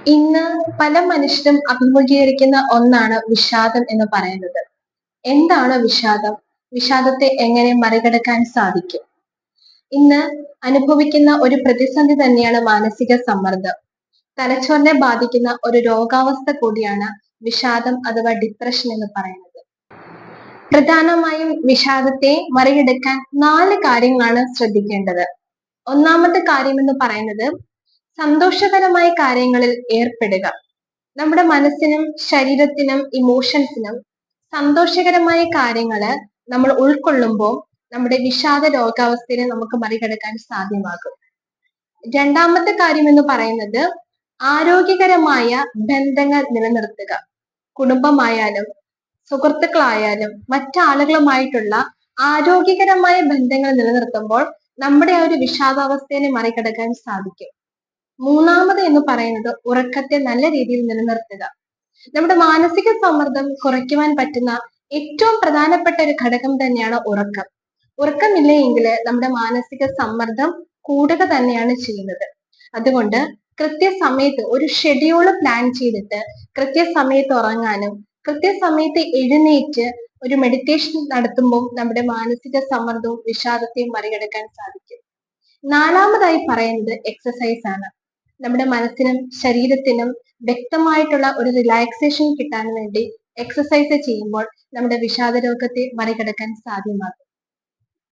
ഇന്ന് പല മനുഷ്യരും അഭിമുഖീകരിക്കുന്ന ഒന്നാണ് വിഷാദം എന്ന് പറയുന്നത്. എന്താണ് വിഷാദം? വിഷാദത്തെ എങ്ങനെ മറികടക്കാൻ സാധിക്കും? ഇന്ന് അനുഭവിക്കുന്ന ഒരു പ്രതിസന്ധി തന്നെയാണ് മാനസിക സമ്മർദ്ദം. തലച്ചോറിനെ ബാധിക്കുന്ന ഒരു രോഗാവസ്ഥ കൂടിയാണ് വിഷാദം അഥവാ ഡിപ്രഷൻ എന്ന് പറയുന്നത്. പ്രധാനമായും വിഷാദത്തെ മറികടക്കാൻ 4 കാര്യങ്ങളാണ് ശ്രദ്ധിക്കേണ്ടത്. ഒന്നാമത്തെ കാര്യം എന്ന് പറയുന്നത് സന്തോഷകരമായ കാര്യങ്ങളിൽ ഏർപ്പെടുക. നമ്മുടെ മനസ്സിനും ശരീരത്തിനും ഇമോഷൻസിനും സന്തോഷകരമായ കാര്യങ്ങള് നമ്മൾ ഉൾക്കൊള്ളുമ്പോൾ നമ്മുടെ വിഷാദ രോഗാവസ്ഥയെ നമുക്ക് മറികടക്കാൻ സാധ്യമാകും. രണ്ടാമത്തെ കാര്യം എന്ന് പറയുന്നത് ആരോഗ്യകരമായ ബന്ധങ്ങൾ നിലനിർത്തുക. കുടുംബമായാലും സുഹൃത്തുക്കളായാലും മറ്റാളുകളുമായിട്ടുള്ള ആരോഗ്യകരമായ ബന്ധങ്ങൾ നിലനിർത്തുമ്പോൾ നമ്മുടെ ആ ഒരു വിഷാദാവസ്ഥയെ മറികടക്കാൻ സാധിക്കും. മൂന്നാമത് എന്ന് പറയുന്നത് ഉറക്കത്തെ നല്ല രീതിയിൽ നിലനിർത്തുക. നമ്മുടെ മാനസിക സമ്മർദ്ദം കുറയ്ക്കുവാൻ പറ്റുന്ന ഏറ്റവും പ്രധാനപ്പെട്ട ഒരു ഘടകം തന്നെയാണ് ഉറക്കം. ഉറക്കമില്ല എങ്കിൽ നമ്മുടെ മാനസിക സമ്മർദ്ദം കൂടുക തന്നെയാണ് ചെയ്യുന്നത്. അതുകൊണ്ട് കൃത്യസമയത്ത് ഒരു ഷെഡ്യൂൾ പ്ലാൻ ചെയ്തിട്ട് കൃത്യസമയത്ത് ഉറങ്ങാനും കൃത്യസമയത്ത് എഴുന്നേറ്റ് ഒരു മെഡിറ്റേഷൻ നടത്തുമ്പോൾ നമ്മുടെ മാനസിക സമ്മർദ്ദവും വിഷാദത്തെയും മറികടക്കാൻ സാധിക്കും. നാലാമതായി പറയുന്നത് എക്സസൈസ് ആണ്. നമ്മുടെ മനസ്സിനും ശരീരത്തിനും വ്യക്തമായിട്ടുള്ള ഒരു റിലാക്സേഷൻ കിട്ടാൻ വേണ്ടി എക്സസൈസ് ചെയ്യുമ്പോൾ നമ്മുടെ വിഷാദ രോഗത്തെ മറികടക്കാൻ സാധ്യമാകും.